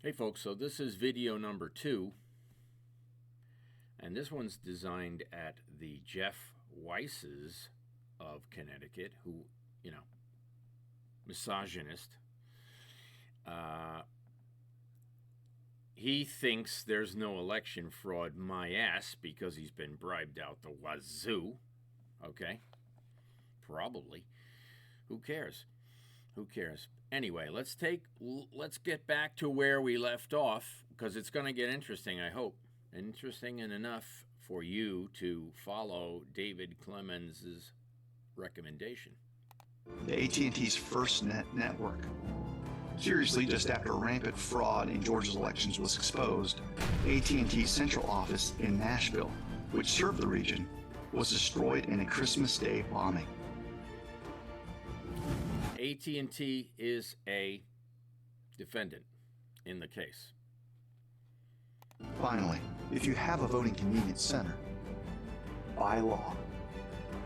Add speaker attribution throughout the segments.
Speaker 1: Hey folks, so this is video number 2, and this one's designed at the Jeff Weisses of Connecticut, who, misogynist. He thinks there's no election fraud, my ass, because he's been bribed out the wazoo. Okay? Probably. Who cares? Who cares? Anyway, let's get back to where we left off, because it's going to get interesting, I hope. Interesting enough for you to follow David Clemens' recommendation.
Speaker 2: The AT&T's FirstNet network. Seriously, just after rampant fraud in Georgia's elections was exposed, AT&T's central office in Nashville, which served the region, was destroyed in a Christmas Day bombing.
Speaker 1: AT&T is a defendant in the case.
Speaker 2: Finally, if you have a voting convenience center, by law,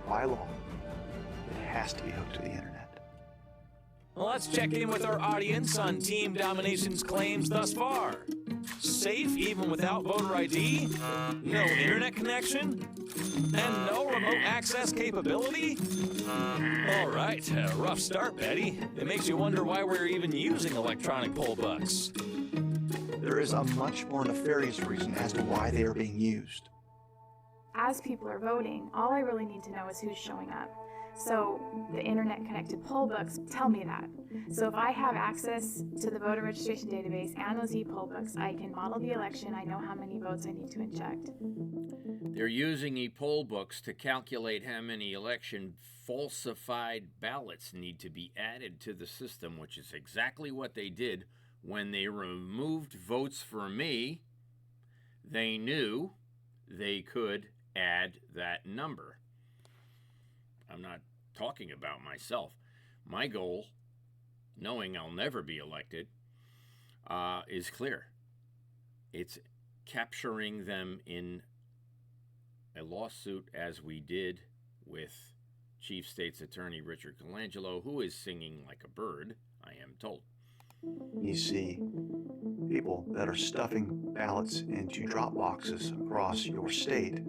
Speaker 2: it has to be hooked to the internet.
Speaker 3: Well, let's check in with our audience on Team Domination's claims thus far. Safe even without voter ID? No internet connection? And no remote access capability? All right, rough start, Betty. It makes you wonder why we're even using electronic poll books.
Speaker 2: There is a much more nefarious reason as to why they are being used.
Speaker 4: As people are voting, all I really need to know is who's showing up. So the internet-connected poll books tell me that. So if I have access to the voter registration database and those e-poll books, I can model the election. I know how many votes I need to inject.
Speaker 1: They're using e-poll books to calculate how many election falsified ballots need to be added to the system, which is exactly what they did when they removed votes for me. They knew they could add that number. I'm not talking about myself. My goal, knowing I'll never be elected, is clear. It's capturing them in a lawsuit, as we did with Chief State's Attorney Richard Colangelo, who is singing like a bird, I am told.
Speaker 2: You see, people that are stuffing ballots into drop boxes across your state,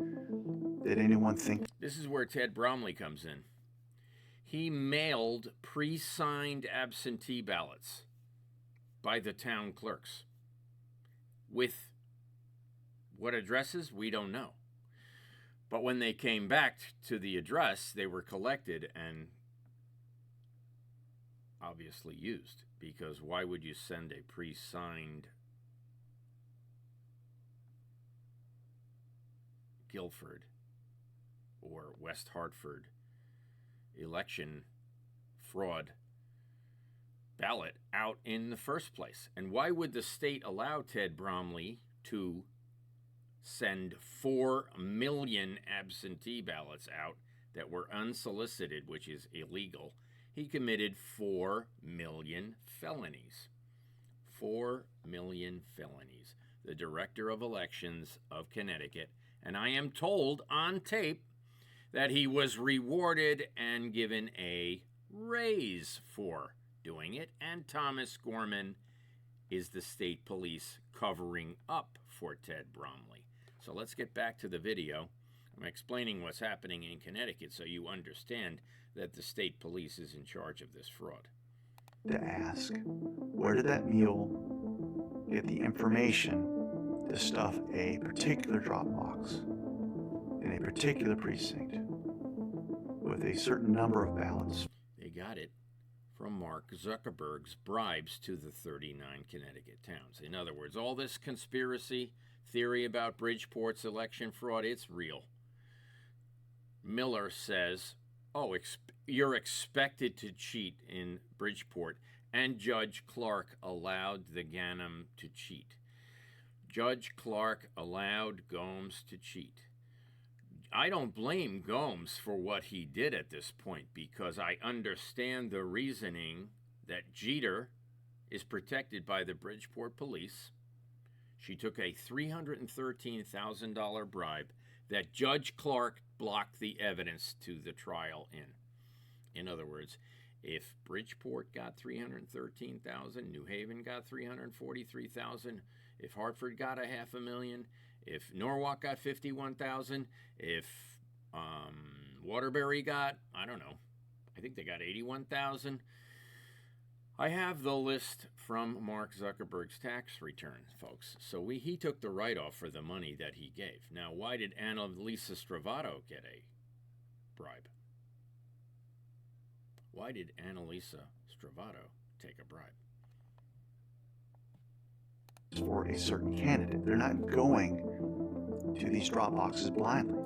Speaker 2: did anyone think?
Speaker 1: This is where Ted Bromley comes in. He mailed pre-signed absentee ballots by the town clerks. With what addresses, we don't know. But when they came back to the address, they were collected and obviously used, because why would you send a pre-signed Guilford or West Hartford election fraud ballot out in the first place? And why would the state allow Ted Bromley to send 4 million absentee ballots out that were unsolicited, which is illegal? He committed 4 million felonies. 4 million felonies. The director of elections of Connecticut, and I am told on tape that he was rewarded and given a raise for doing it, and Thomas Gorman is the state police covering up for Ted Bromley. So let's get back to the video. I'm explaining what's happening in Connecticut so you understand that the state police is in charge of this fraud.
Speaker 2: To ask, where did that mule get the information to stuff a particular drop box in a particular precinct with a certain number of ballots?
Speaker 1: They got it from Mark Zuckerberg's bribes to the 39 Connecticut towns. In other words, all this conspiracy theory about Bridgeport's election fraud, it's real. Miller says, you're expected to cheat in Bridgeport, and Judge Clark allowed the Ganem to cheat. Judge Clark allowed Gomes to cheat. I don't blame Gomes for what he did at this point, because I understand the reasoning that Jeter is protected by the Bridgeport police. She took a $313,000 bribe that Judge Clark blocked the evidence to the trial in. In other words, If Bridgeport got 313,000, New Haven got 343,000, if Hartford got a $500,000, if Norwalk got 51,000, if Waterbury got, I don't know, I think they got 81,000. I have the list from Mark Zuckerberg's tax return, folks. So he took the write-off for the money that he gave. Now, why did Annalisa Stravato get a bribe? Why did Annalisa Stravato take a bribe?
Speaker 2: For a certain candidate. They're not going to these drop boxes blindly.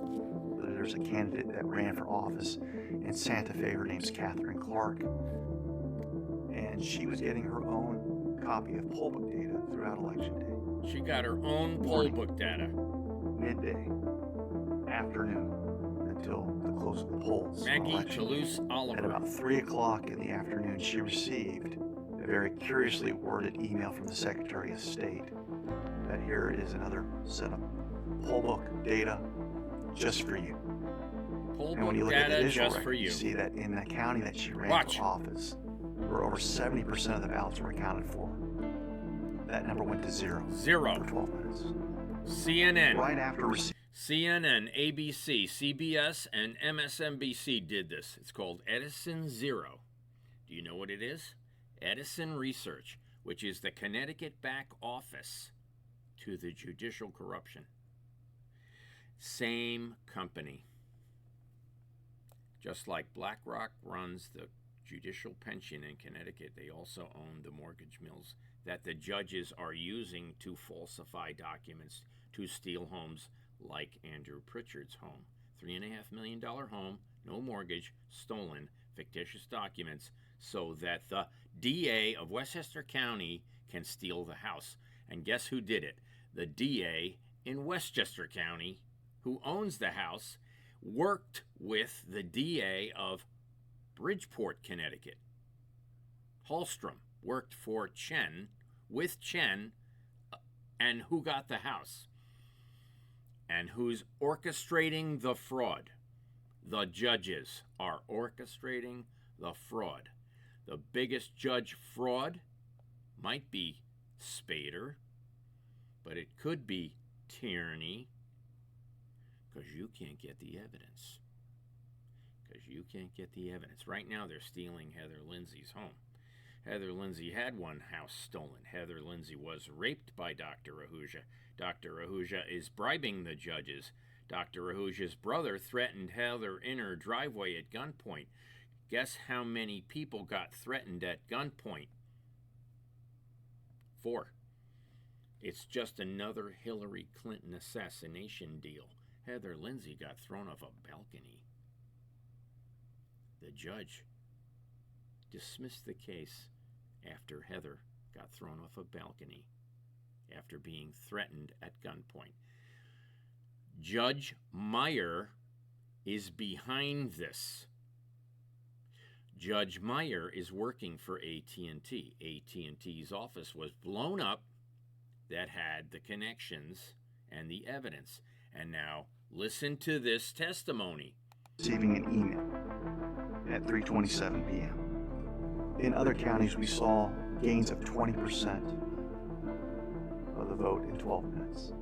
Speaker 2: There's a candidate that ran for office in Santa Fe. Her name's Catherine Clark. And she was getting her own copy of poll book data throughout Election Day.
Speaker 1: She got her own poll book data.
Speaker 2: Midday, afternoon, until the close of the polls.
Speaker 1: Maggie Toulouse-Oliver.
Speaker 2: At about 3 o'clock in the afternoon, she received a very curiously worded email from the Secretary of State that here is another set of poll book data just for you.
Speaker 1: Poll
Speaker 2: And when you
Speaker 1: book
Speaker 2: look at the
Speaker 1: data
Speaker 2: visual
Speaker 1: just
Speaker 2: record,
Speaker 1: for you.
Speaker 2: you see that in the county that she ran
Speaker 1: Watch.
Speaker 2: for office, where over 70% of the ballots were accounted for. That number went to zero.
Speaker 1: Zero.
Speaker 2: For 12 minutes.
Speaker 1: CNN.
Speaker 2: Right after receiving
Speaker 1: CNN, ABC, CBS, and MSNBC did this. It's called Edison Zero. Do you know what it is? Edison Research, which is the Connecticut back office to the judicial corruption. Same company. Just like BlackRock runs the judicial pension in Connecticut, they also own the mortgage mills that the judges are using to falsify documents to steal homes like Andrew Pritchard's home. $3.5 million home, no mortgage, stolen, fictitious documents, so that the DA of Westchester County can steal the house. And guess who did it? The DA in Westchester County, who owns the house, worked with the DA of Bridgeport, Connecticut. Hallstrom worked for Chen, with Chen, and who got the house? And who's orchestrating the fraud? The judges are orchestrating the fraud. The biggest judge fraud might be Spader, but it could be Tierney, because you can't get the evidence. Right now, they're stealing Heather Lindsay's home. Heather Lindsay had one house stolen. Heather Lindsay was raped by Dr. Ahuja. Dr. Ahuja is bribing the judges. Dr. Ahuja's brother threatened Heather in her driveway at gunpoint. Guess how many people got threatened at gunpoint? 4. It's just another Hillary Clinton assassination deal. Heather Lindsay got thrown off a balcony. The judge dismissed the case after Heather got thrown off a balcony after being threatened at gunpoint. Judge Meyer is behind this. Judge Meyer is working for AT&T. AT&T's office was blown up that had the connections and the evidence. And now listen to this testimony.
Speaker 2: receiving an email at 3:27 p.m. In other counties, we saw gains of 20% of the vote in 12 minutes.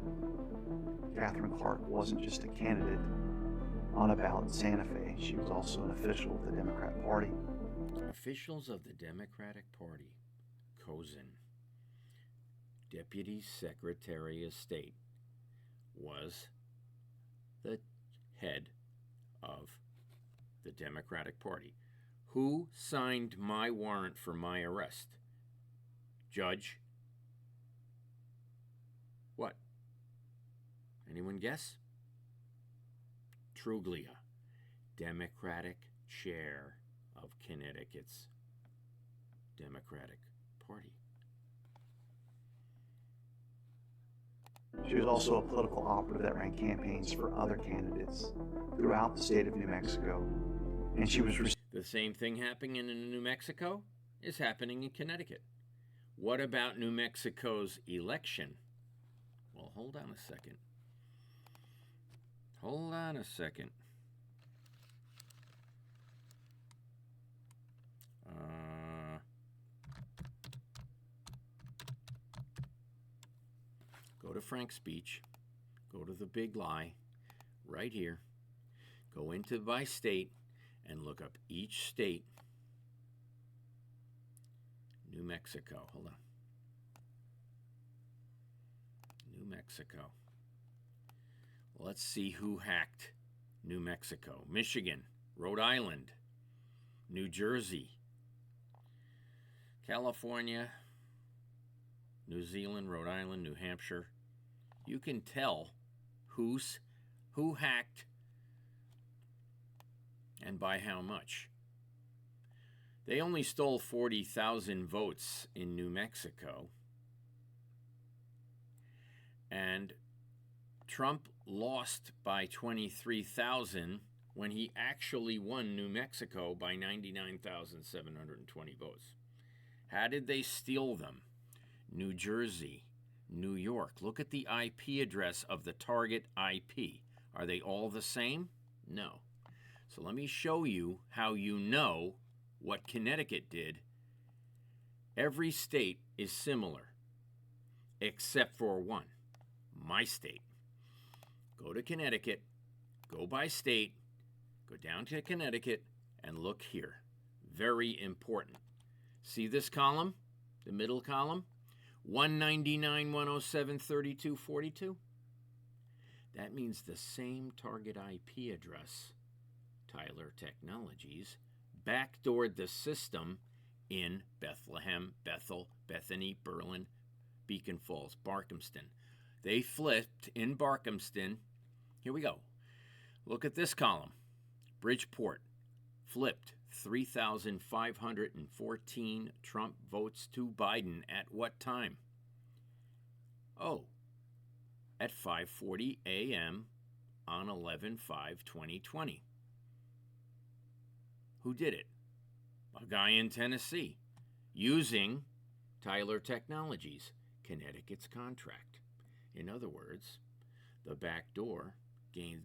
Speaker 2: Catherine Clark wasn't just a candidate on a ballot in Santa Fe. She was also an official of the Democrat Party.
Speaker 1: Officials of the Democratic Party, Cozen, Deputy Secretary of State, was the head of the Democratic Party. Who signed my warrant for my arrest? Judge? What? Anyone guess? Truglia, Democratic chair of Connecticut's Democratic Party.
Speaker 2: She was also a political operative that ran campaigns for other candidates throughout the state of New Mexico. And she was
Speaker 1: The same thing happening in New Mexico is happening in Connecticut. What about New Mexico's election? Well, hold on a second. Go to Frank's speech. Go to the big lie right here. Go into by state and look up each state. New Mexico. Hold on. New Mexico. Let's see who hacked New Mexico. Michigan, Rhode Island, New Jersey, California, New Zealand, Rhode Island, New Hampshire. You can tell who hacked and by how much. They only stole 40,000 votes in New Mexico. And Trump lost by 23,000 when he actually won New Mexico by 99,720 votes. How did they steal them? New Jersey, New York. Look at the IP address of the target IP. Are they all the same? No. So let me show you how you know what Connecticut did. Every state is similar, except for one, my state. Go to Connecticut, go by state, go down to Connecticut, and look here. Very important. See this column, the middle column? 199, 107, 32, 42? That means the same target IP address, Tyler Technologies, backdoored the system in Bethlehem, Bethel, Bethany, Berlin, Beacon Falls, Barkhamston. They flipped in Barkhamston. Here we go. Look at this column. Bridgeport flipped 3,514 Trump votes to Biden at what time? Oh, at 5:40 a.m. on 11/5/2020. Who did it? A guy in Tennessee, using Tyler Technologies, Connecticut's contract. In other words, the back door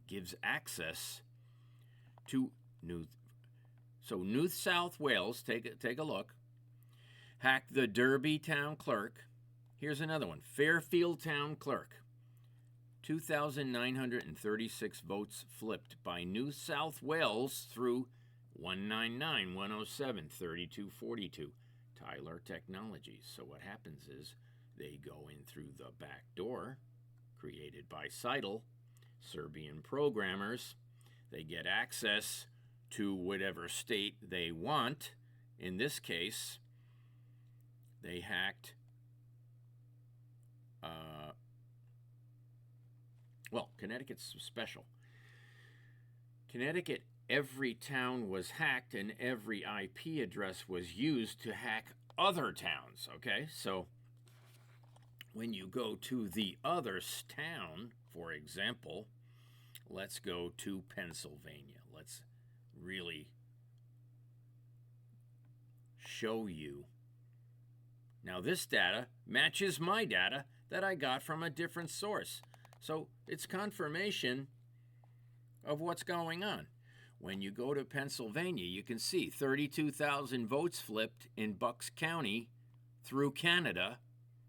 Speaker 1: gives access to New South Wales, take a look, hacked the Derby town clerk. Here's another one, Fairfield town clerk. 2,936 votes flipped by New South Wales through 199, 107, 32, 42, Tyler Technologies. So what happens is they go in through the back door created by Seidel, Serbian programmers. They get access to whatever state they want. In this case, they hacked, Connecticut's special. Connecticut, every town was hacked and every IP address was used to hack other towns, okay? So when you go to the other town, for example, let's go to Pennsylvania. Let's really show you. Now this data matches my data that I got from a different source. So it's confirmation of what's going on. When you go to Pennsylvania, you can see 32,000 votes flipped in Bucks County through Canada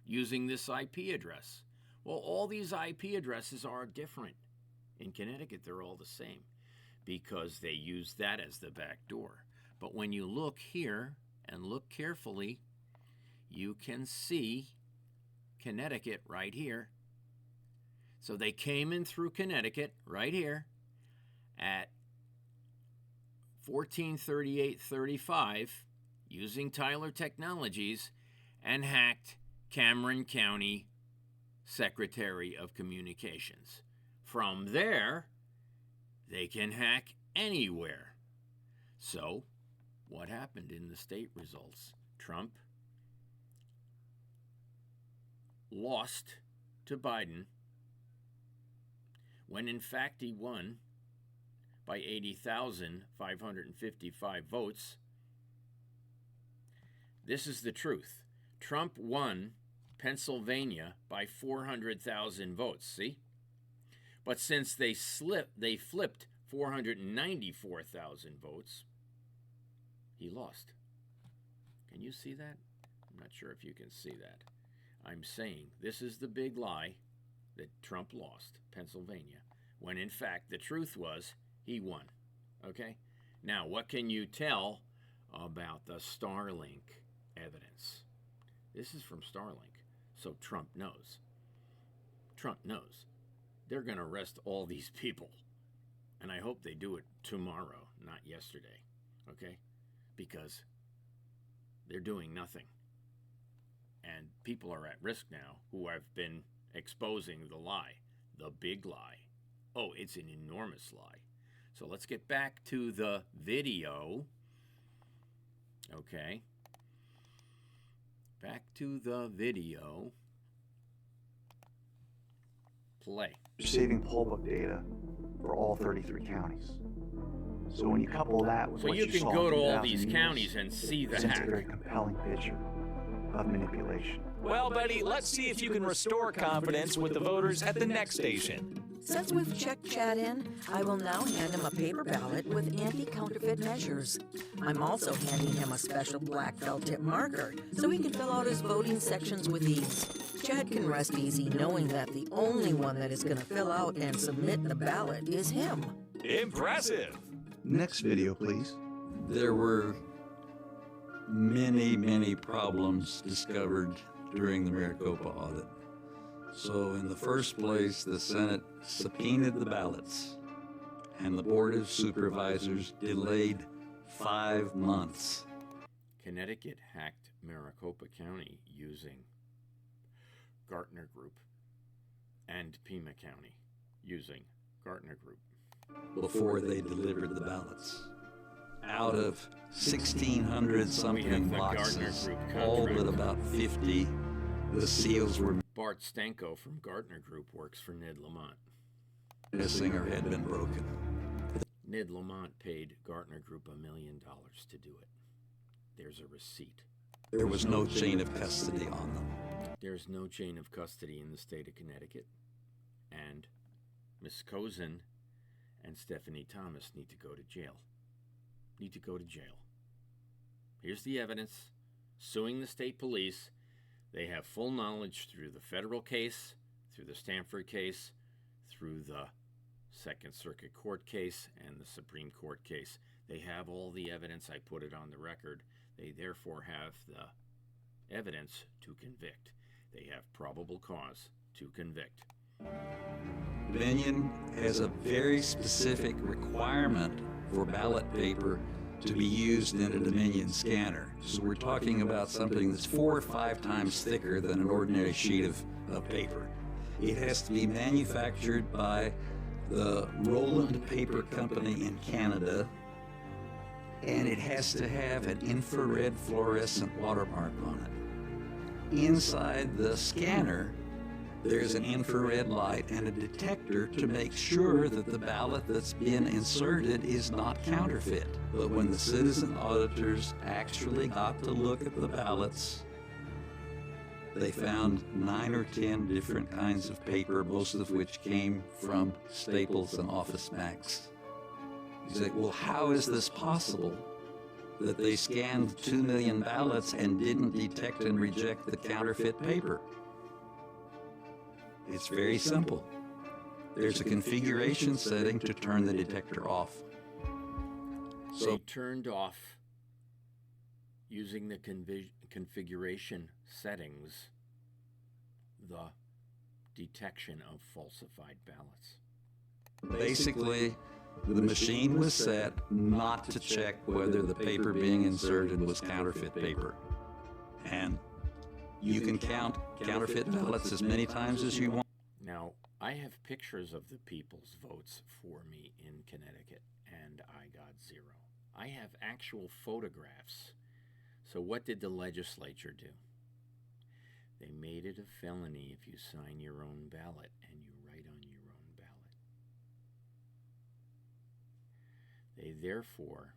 Speaker 1: using this IP address. Well, all these IP addresses are different. In Connecticut, they're all the same because they use that as the back door. But when you look here and look carefully, you can see Connecticut right here. So they came in through Connecticut right here at 14:38:35 using Tyler Technologies and hacked Cameron County Secretary of Communications. From there, they can hack anywhere. So, what happened in the state results? Trump lost to Biden when in fact he won by 80,555 votes. This is the truth. Trump won Pennsylvania by 400,000 votes, see? But since they flipped 494,000 votes, he lost. Can you see that? I'm not sure if you can see that. I'm saying this is the big lie that Trump lost Pennsylvania, when in fact the truth was he won. Okay? Now, what can you tell about the Starlink evidence? This is from Starlink, so Trump knows. Trump knows. They're going to arrest all these people. And I hope they do it tomorrow, not yesterday. Okay? Because they're doing nothing. And people are at risk now who have been exposing the lie, the big lie. Oh, it's an enormous lie. So let's get back to the video. Okay. Back to the video. Play.
Speaker 2: You're saving poll book data for all 33 counties. So when you couple that with
Speaker 1: So
Speaker 2: what
Speaker 1: you
Speaker 2: you
Speaker 1: can
Speaker 2: saw
Speaker 1: go
Speaker 2: in
Speaker 1: to all
Speaker 2: 2000
Speaker 1: these
Speaker 2: news,
Speaker 1: counties and see the
Speaker 2: presents
Speaker 1: hack.
Speaker 2: a very compelling picture of manipulation.
Speaker 3: Well, Betty, let's see if you can restore confidence with the voters at the next station.
Speaker 5: Since we've checked Chad in, I will now hand him a paper ballot with anti-counterfeit measures. I'm also handing him a special black felt tip marker so he can fill out his voting sections with ease. Chad can rest easy knowing that the only one that is going to fill out and submit the ballot is him.
Speaker 3: Impressive!
Speaker 2: Next video, please.
Speaker 6: There were many problems discovered during the Maricopa audit. So in the first place, the Senate subpoenaed the ballots, and the Board of Supervisors delayed 5 months.
Speaker 1: Connecticut hacked Maricopa County using Gartner Group, and Pima County using Gartner Group.
Speaker 6: Before they delivered the ballots. Out of 1,600 something
Speaker 1: the Gartner
Speaker 6: boxes,
Speaker 1: Group
Speaker 6: all
Speaker 1: contract.
Speaker 6: but about 50, the seals were
Speaker 1: Bart Stanko from Gartner Group works for Ned Lamont.
Speaker 6: missing or had been broken.
Speaker 1: Ned Lamont paid Gartner Group $1 million to do it. There's a receipt.
Speaker 6: There was no chain of custody on them.
Speaker 1: There's no chain of custody in the state of Connecticut. And Miss Cozen and Stephanie Thomas need to go to jail. Need to go to jail. Here's the evidence. Suing the state police. They have full knowledge through the federal case, through the Stanford case, through the Second Circuit Court case, and the Supreme Court case. They have all the evidence. I put it on the record. They therefore have the evidence to convict. They have probable cause to convict.
Speaker 6: Dominion has a very specific requirement for ballot paper to be used in a Dominion scanner. So we're talking about something that's 4 or 5 times thicker than an ordinary sheet of paper. It has to be manufactured by the Roland Paper Company in Canada, and it has to have an infrared fluorescent watermark on it. Inside the scanner, there's an infrared light and a detector to make sure that the ballot that's been inserted is not counterfeit. But when the citizen auditors actually got to look at the ballots, they found 9 or 10 different kinds of paper, most of which came from Staples and Office Max. You say, well, how is this possible that they scanned 2 million ballots and didn't detect and reject the counterfeit paper? It's very simple. There's a configuration setting to turn the detector off.
Speaker 1: They
Speaker 6: So
Speaker 1: turned off, using the configuration settings, the detection of falsified ballots.
Speaker 6: basically, the machine was set not to check whether the paper being inserted was counterfeit paper. And you can count counterfeit ballots as many times as you want.
Speaker 1: Now, I have pictures of the people's votes for me in Connecticut, and I got 0. I have actual photographs. So what did the legislature do? They made it a felony if you sign your own ballot and you write on your own ballot. They therefore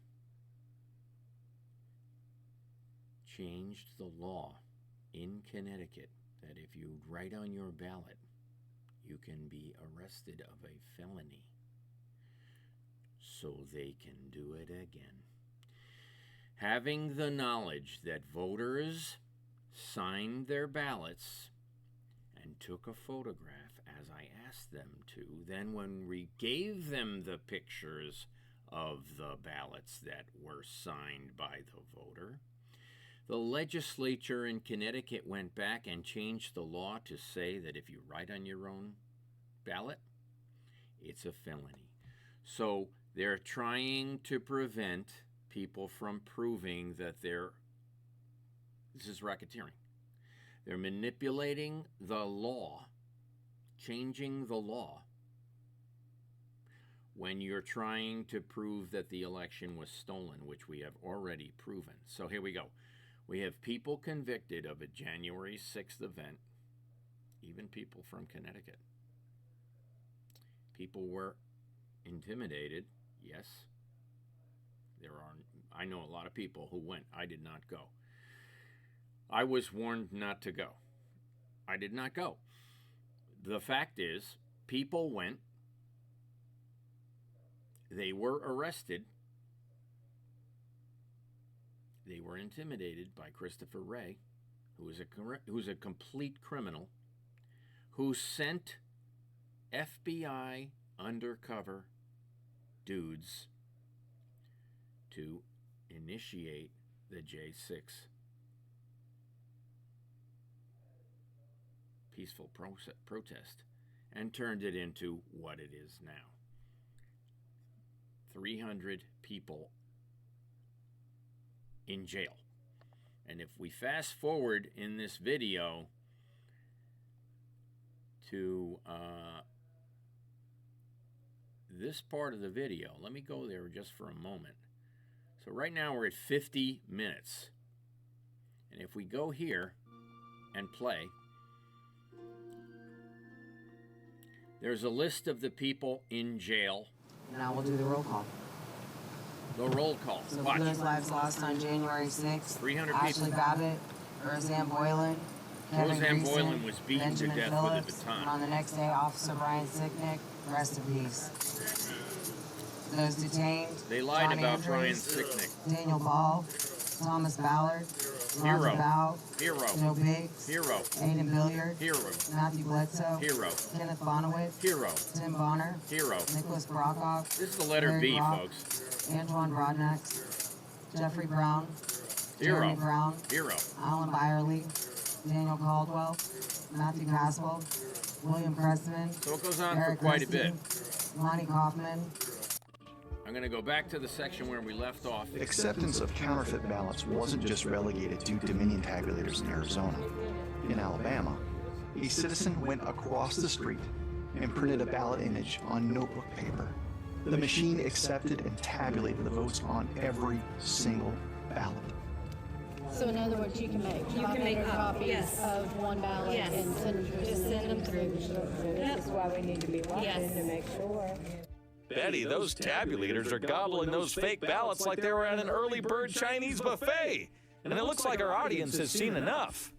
Speaker 1: changed the law in Connecticut that if you write on your ballot, you can be arrested of a felony. So they can do it again. having the knowledge that voters signed their ballots and took a photograph as I asked them to, then when we gave them the pictures of the ballots that were signed by the voter, the legislature in Connecticut went back and changed the law to say that if you write on your own ballot, it's a felony. So they're trying to prevent people from proving that this is racketeering. They're manipulating the law, changing the law, when you're trying to prove that the election was stolen, which we have already proven. So here we go. We have people convicted of a January 6th event, even people from Connecticut. People were intimidated, yes. I know a lot of people who went. I did not go. I was warned not to go. I did not go. The fact is, people went. They were arrested. They were intimidated by Christopher Wray, who's a complete criminal, who sent FBI undercover dudes to initiate the J6 peaceful protest and turned it into what it is now. 300 people in jail. And if we fast forward in this video to this part of the video, let me go there just for a moment. So right now we're at 50 minutes. And if we go here and play, there's a list of the people in jail.
Speaker 7: Now we'll do the roll call.
Speaker 1: The roll call.
Speaker 7: So
Speaker 1: Watch.
Speaker 7: Those lives lost on January 6th.
Speaker 1: 300
Speaker 7: Ashley
Speaker 1: people.
Speaker 7: Babbitt, Roseanne Boylan, Kevin
Speaker 1: Roseanne
Speaker 7: Greason,
Speaker 1: Boylan was beaten to
Speaker 7: Benjamin
Speaker 1: death
Speaker 7: Phillips,
Speaker 1: with a baton.
Speaker 7: and on the next day, Officer Brian Sicknick, rest in peace. Those detained,
Speaker 1: They lied
Speaker 7: Johnny
Speaker 1: about Brian
Speaker 7: Andrews,
Speaker 1: Sicknick.
Speaker 7: Daniel Ball, Thomas Ballard,
Speaker 1: Hero.
Speaker 7: Roger Bow,
Speaker 1: Hero.
Speaker 7: Joe Biggs,
Speaker 1: Hero.
Speaker 7: Aiden Billiard,
Speaker 1: Hero.
Speaker 7: Matthew Bledsoe,
Speaker 1: Hero.
Speaker 7: Kenneth Bonowitz,
Speaker 1: Hero.
Speaker 7: Tim Bonner,
Speaker 1: Hero.
Speaker 7: Nicholas Brokoff,
Speaker 1: This is the letter
Speaker 7: Larry
Speaker 1: B,
Speaker 7: Brock,
Speaker 1: folks.
Speaker 7: Antoine Brodnax, Jeffrey Brown,
Speaker 1: Hero.
Speaker 7: Jeremy Brown,
Speaker 1: Hero.
Speaker 7: Alan Byerly, Daniel Caldwell, Matthew Caswell, William Pressman,
Speaker 1: So it goes on
Speaker 7: Eric
Speaker 1: for quite a bit.
Speaker 7: Huston, Lonnie Kaufman.
Speaker 1: I'm going to go back to the section where we left off.
Speaker 2: Acceptance of counterfeit ballots wasn't just relegated to Dominion tabulators in Arizona. In Alabama, a citizen went across the street and printed a ballot image on notebook paper. The machine accepted and tabulated the votes on every single ballot.
Speaker 8: So in other words, you can make copies of one ballot
Speaker 9: Yes.
Speaker 8: and send them through.
Speaker 9: Just send them through.
Speaker 8: This is why we need to be watching
Speaker 9: Yes.
Speaker 8: to make sure.
Speaker 3: Betty, those tabulators are gobbling those fake ballots like they were at an early bird Chinese buffet. And it looks like our audience has seen enough.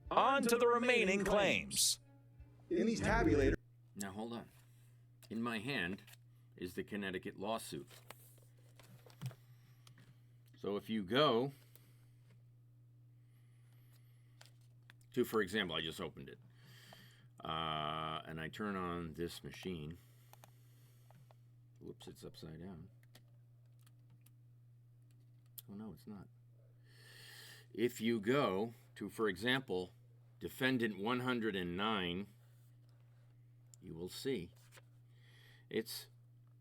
Speaker 3: On to the remaining claims.
Speaker 2: In these tabulators,
Speaker 1: Now hold on. In my hand is the Connecticut lawsuit. So if you go to, for example, I just opened it, and I turn on this machine. Whoops, it's upside down. Oh no, it's not. If you go to, for example, Defendant 109, you will see it's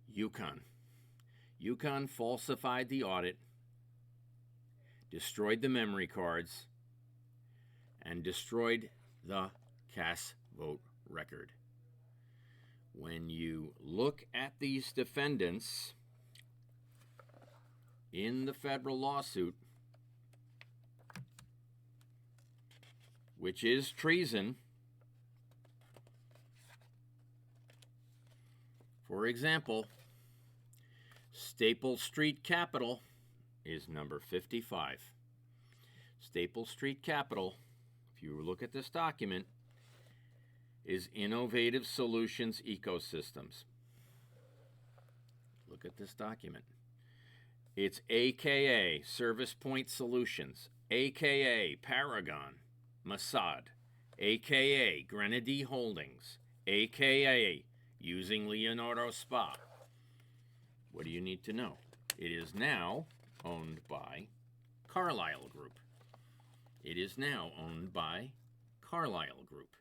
Speaker 1: Yukon. Yukon falsified the audit, destroyed the memory cards, and destroyed the cast vote record. When you look at these defendants in the federal lawsuit, which is treason, for example, Staple Street Capital is number 55. Staple Street Capital, if you look at this document, is Innovative Solutions Ecosystems. Look at this document. It's AKA Service Point Solutions, AKA Paragon, Mossad, AKA Grenady Holdings, AKA Using Leonardo Spa. What do you need to know? It is now owned by Carlyle Group. It is now owned by Carlyle Group.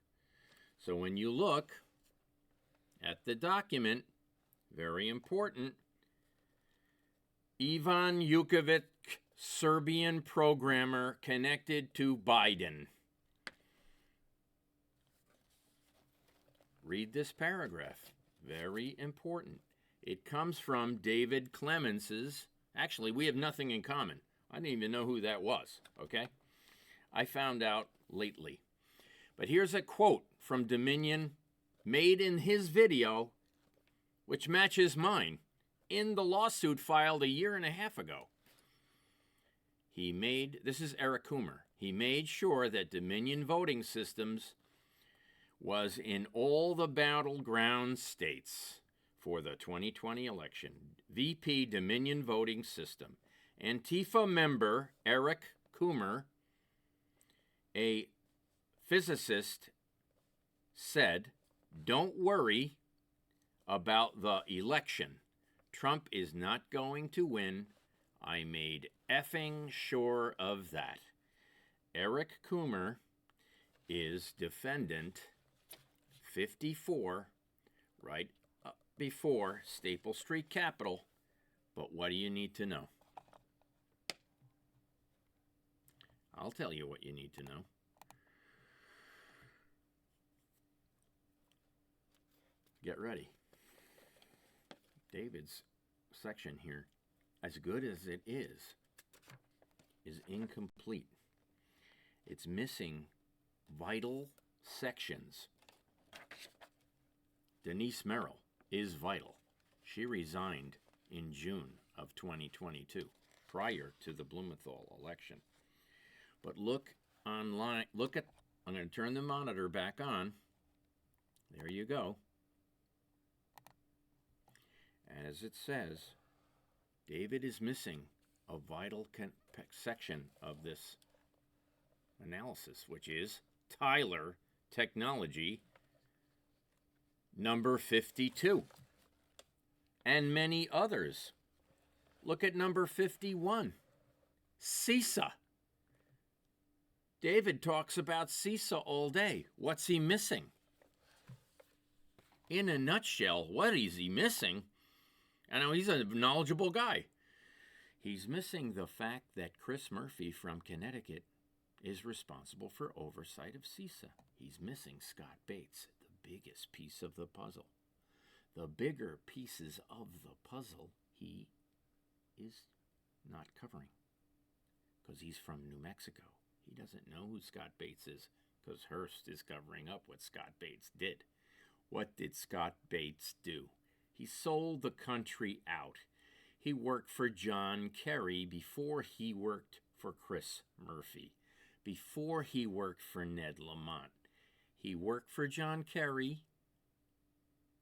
Speaker 1: So when you look at the document, very important, Ivan Yukovic, Serbian programmer connected to Biden. Read this paragraph. Very important. It comes from David Clemens's. Actually, we have nothing in common. I didn't even know who that was, okay? I found out lately. But here's a quote from Dominion made in his video, which matches mine, in the lawsuit filed a year and a half ago. This is Eric Coomer, he made sure that Dominion Voting Systems was in all the battleground states for the 2020 election. VP Dominion Voting System. Antifa member Eric Coomer, a physicist, said, "Don't worry about the election. Trump is not going to win. I made effing sure of that." Eric Coomer is defendant 54, right before Staple Street Capital. But what do you need to know? I'll tell you what you need to know. Get ready. David's section here, as good as it is incomplete. It's missing vital sections. Denise Merrill is vital. She resigned in June of 2022, prior to the Blumenthal election. But look online, I'm going to turn the monitor back on. There you go. As it says, David is missing a vital section of this analysis, which is Tyler Technology number 52, and many others. Look at number 51, CISA. David talks about CISA all day. What's he missing? In a nutshell, what is he missing? I know he's a knowledgeable guy. He's missing the fact that Chris Murphy from Connecticut is responsible for oversight of CISA. He's missing Scott Bates, the biggest piece of the puzzle. The bigger pieces of the puzzle he is not covering because he's from New Mexico. He doesn't know who Scott Bates is because Hearst is covering up what Scott Bates did. What did Scott Bates do? He sold the country out. He worked for John Kerry before he worked for Chris Murphy, before he worked for Ned Lamont. He worked for John Kerry.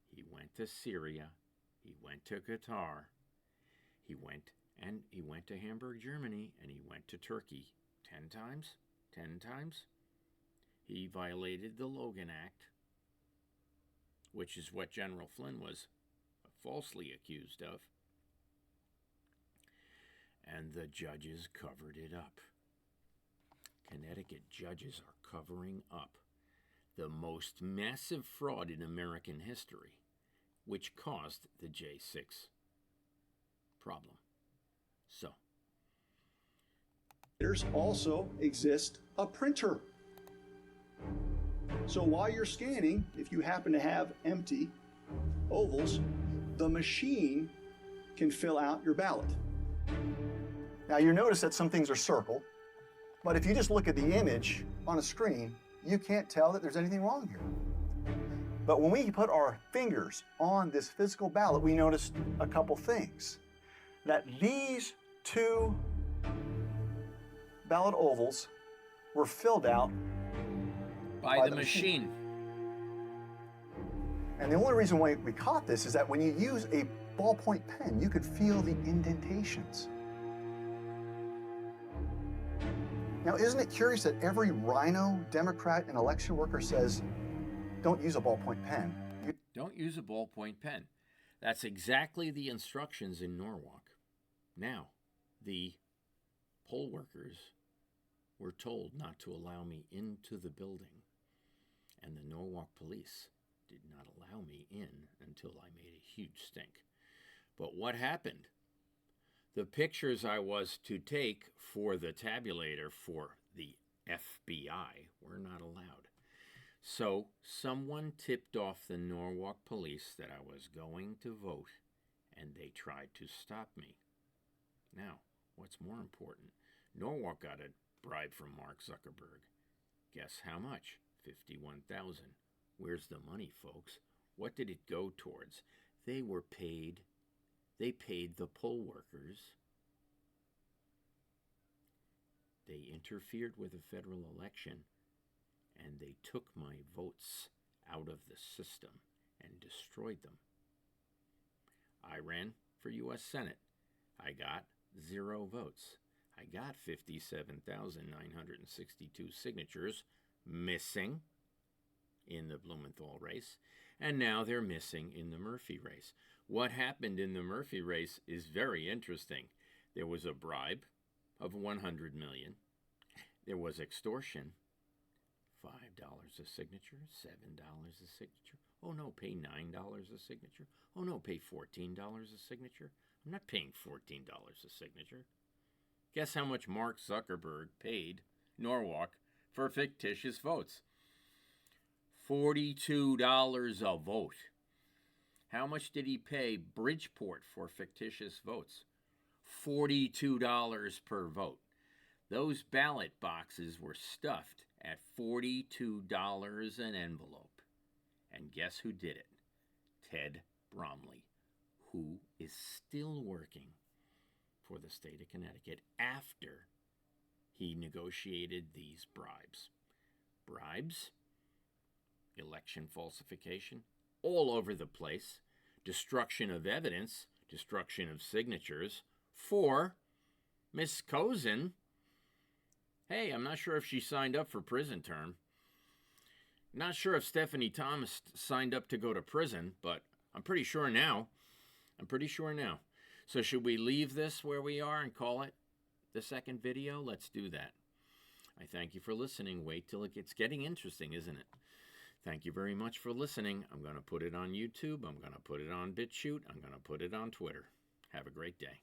Speaker 1: He went to Syria. He went to Qatar. He went to Hamburg, Germany, and he went to Turkey 10 times. 10 times. He violated the Logan Act, which is what General Flynn was falsely accused of. And the judges covered it up. Connecticut judges are covering up the most massive fraud in American history, which caused the J6 problem. So,
Speaker 2: There's also exists a printer. So while you're scanning, if you happen to have empty ovals, the machine can fill out your ballot. Now you notice that some things are circled, but if you just look at the image on a screen, you can't tell that there's anything wrong here. But when we put our fingers on this physical ballot, we noticed a couple things. That these two ballot ovals were filled out
Speaker 1: by the machine.
Speaker 2: And the only reason why we caught this is that when you use a ballpoint pen, you could feel the indentations. Now, isn't it curious that every rhino, Democrat, and election worker says, don't use a ballpoint pen?
Speaker 1: Don't use a ballpoint pen. That's exactly the instructions in Norwalk. Now, the poll workers were told not to allow me into the building, and the Norwalk police did not allow me in until I made a huge stink. But what happened? The pictures I was to take for the tabulator for the FBI were not allowed. So someone tipped off the Norwalk police that I was going to vote, and they tried to stop me. Now, what's more important, Norwalk got a bribe from Mark Zuckerberg. Guess how much? $51,000. Where's the money, folks? What did it go towards? They paid the poll workers. They interfered with a federal election, and they took my votes out of the system and destroyed them. I ran for U.S. Senate. I got 0 votes. I got 57,962 signatures missing in the Blumenthal race, and now they're missing in the Murphy race. What happened in the Murphy race is very interesting. There was a bribe of $100 million. There was extortion, $5 a signature, $7 a signature. Oh no, pay $9 a signature. Oh no, pay $14 a signature. I'm not paying $14 a signature. Guess how much Mark Zuckerberg paid Norwalk for fictitious votes? $42 a vote. How much did he pay Bridgeport for fictitious votes? $42 per vote. Those ballot boxes were stuffed at $42 an envelope. And guess who did it? Ted Bromley, who is still working for the state of Connecticut after he negotiated these bribes. Bribes, election falsification, all over the place, destruction of evidence, destruction of signatures for Miss Cozen. Hey, I'm not sure if she signed up for prison term. Not sure if Stephanie Thomas signed up to go to prison, but I'm pretty sure now. So should we leave this where we are and call it the second video? Let's do that. I thank you for listening. Wait till it gets getting interesting, isn't it? Thank you very much for listening. I'm going to put it on YouTube. I'm going to put it on BitChute. I'm going to put it on Twitter. Have a great day.